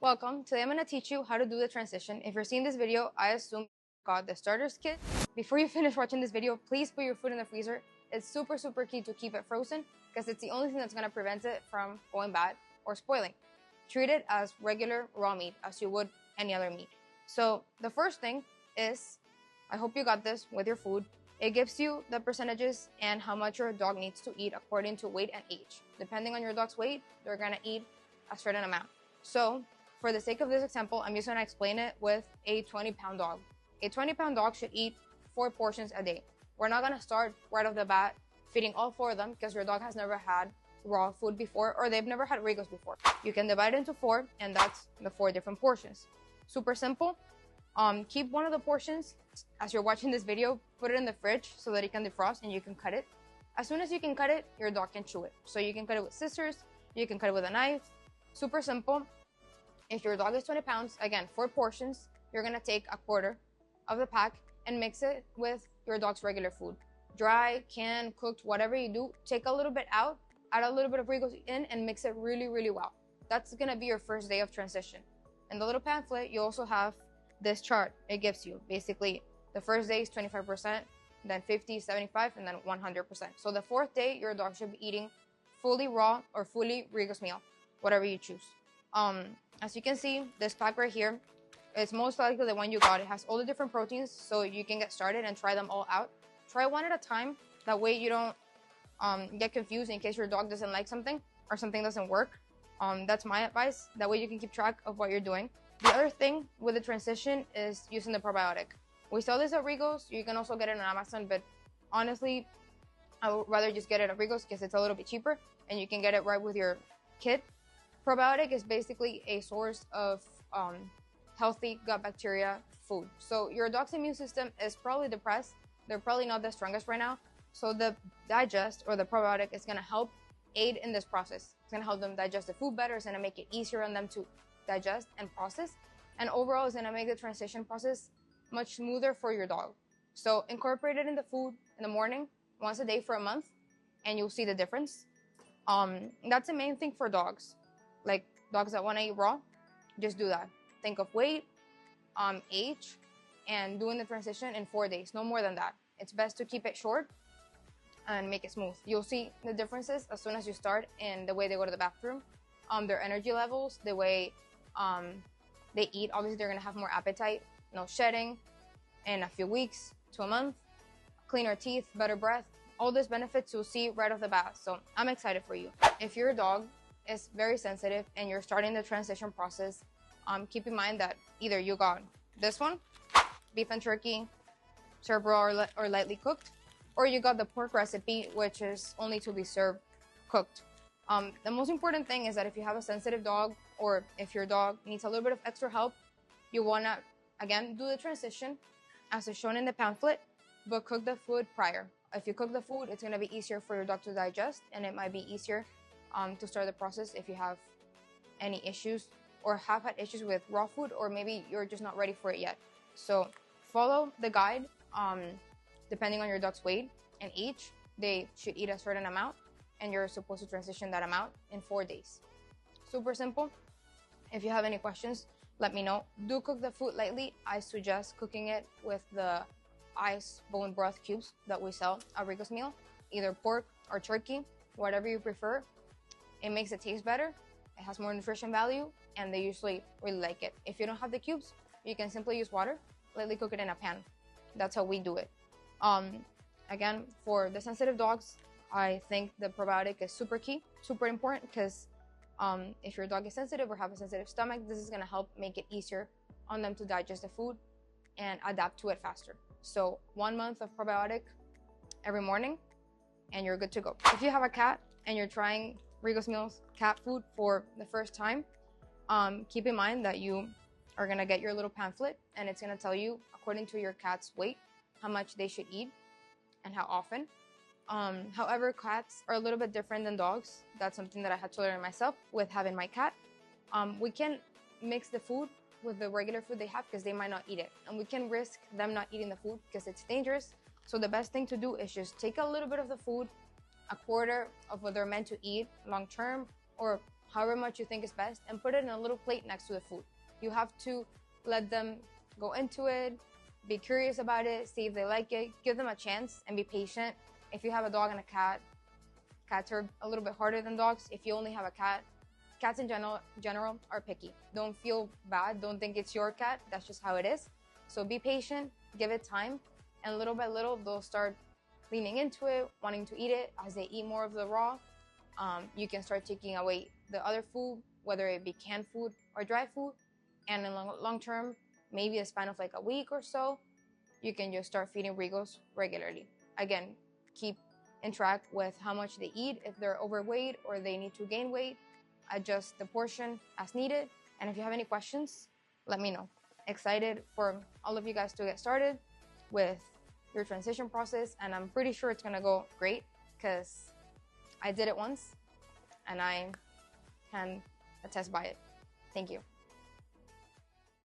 Welcome. Today I'm going to teach you how to do the transition. If you're seeing this video, I assume you got the starters kit. Before you finish watching this video, please put your food in the freezer. It's super key to keep it frozen because it's the only thing that's going to prevent it from going bad or spoiling. Treat it as regular raw meat as you would any other meat. So the first thing is, I hope you got this with your food. It gives you the percentages and how much your dog needs to eat according to weight and age. Depending on your dog's weight, they're going to eat a certain amount. So for the sake of this example, I'm just going to explain it with a 20-pound dog. A 20-pound dog should eat 4 portions a day. We're not going to start right off the bat feeding all 4 of them because your dog has never had raw food before or they've never had Rigos before. You can divide it into 4 and that's the 4 different portions. Super simple. Keep one of the portions as you're watching this video, put it in the fridge so that it can defrost and you can cut it. As soon as you can cut it, your dog can chew it. So you can cut it with scissors, you can cut it with a knife. Super simple. If your dog is 20 pounds, again, 4 portions, you're gonna take a quarter of the pack and mix it with your dog's regular food. Dry, canned, cooked, whatever you do, take a little bit out, add a little bit of Rigos in and mix it really well. That's gonna be your first day of transition. In the little pamphlet, you also have this chart. It gives you basically the first day is 25%, then 50, 75, and then 100%. So the 4th day, your dog should be eating fully raw or fully Rigos meal, whatever you choose. As you can see, this pack right here is most likely the one you got. It has all the different proteins, so you can get started and try them all out. Try one at a time. That way you don't get confused in case your dog doesn't like something or something doesn't work. That's my advice. That way you can keep track of what you're doing. The other thing with the transition is using the probiotic. We sell this at Rigos. You can also get it on Amazon, but honestly, I would rather just get it at Rigos because it's a little bit cheaper and you can get it right with your kit. Probiotic is basically a source of healthy gut bacteria food. So your dog's immune system is probably depressed. They're probably not the strongest right now. So the digest or the probiotic is going to help aid in this process. It's going to help them digest the food better. It's going to make it easier on them to digest and process. And overall, it's going to make the transition process much smoother for your dog. So incorporate it in the food in the morning, once a day for a month, and you'll see the difference. That's the main thing for dogs. Like dogs that want to eat raw, just do that. Think of weight, age, and doing the transition in 4 days, no more than that. It's best to keep it short and make it smooth. You'll see the differences as soon as you start in the way they go to the bathroom, their energy levels, the way they eat. Obviously, they're gonna have more appetite, no shedding in a few weeks to a month, cleaner teeth, better breath. All these benefits you'll see right off the bat. So I'm excited for you. If your dog is very sensitive and you're starting the transition process, keep in mind that either you got this one, beef and turkey, served raw or lightly cooked, or you got the pork recipe, which is only to be served cooked. The most important thing is that if you have a sensitive dog or if your dog needs a little bit of extra help, you wanna, again, do the transition as is shown in the pamphlet, but cook the food prior. If you cook the food, it's gonna be easier for your dog to digest and it might be easier to start the process if you have any issues or have had issues with raw food, or maybe you're just not ready for it yet. So follow the guide. Depending on your dog's weight and age, they should eat a certain amount and you're supposed to transition that amount in 4 days. Super simple. If you have any questions, let me know. Do cook the food lightly. I suggest cooking it with the ice bone broth cubes that we sell at Rigo's Meal, either pork or turkey, whatever you prefer. It makes it taste better, it has more nutrition value, and they usually really like it. If you don't have the cubes, you can simply use water, lightly cook it in a pan. That's how we do it. Again, for the sensitive dogs, I think the probiotic is super key, super important, because if your dog is sensitive or have a sensitive stomach, this is gonna help make it easier on them to digest the food and adapt to it faster. So 1 month of probiotic every morning, and you're good to go. If you have a cat and you're trying Rigo's Meal's cat food for the first time, keep in mind that you are gonna get your little pamphlet and it's gonna tell you, according to your cat's weight, how much they should eat and how often. However, cats are a little bit different than dogs. That's something that I had to learn myself with having my cat. We can mix the food with the regular food they have because they might not eat it. And we can risk them not eating the food because it's dangerous. So the best thing to do is just take a little bit of the food, a quarter of what they're meant to eat long term, or however much you think is best, and put it in a little plate next to the food. You have to let them go into it, be curious about it, see if they like it, give them a chance, and be patient. If you have a dog and a cat, cats are a little bit harder than dogs. If you only have a cat, cats in general are picky. Don't feel bad. Don't think it's your cat. That's just how it is. So be patient, give it time, and little by little, they'll start leaning into it, wanting to eat it. As they eat more of the raw, you can start taking away the other food, whether it be canned food or dry food. And in long term, maybe a span of like a week or so, you can just start feeding Rigos regularly. Again, keep in track with how much they eat. If they're overweight or they need to gain weight, adjust the portion as needed. And if you have any questions, let me know. Excited for all of you guys to get started with your transition process, and I'm pretty sure it's gonna go great because I did it once and I can attest by it. Thank you.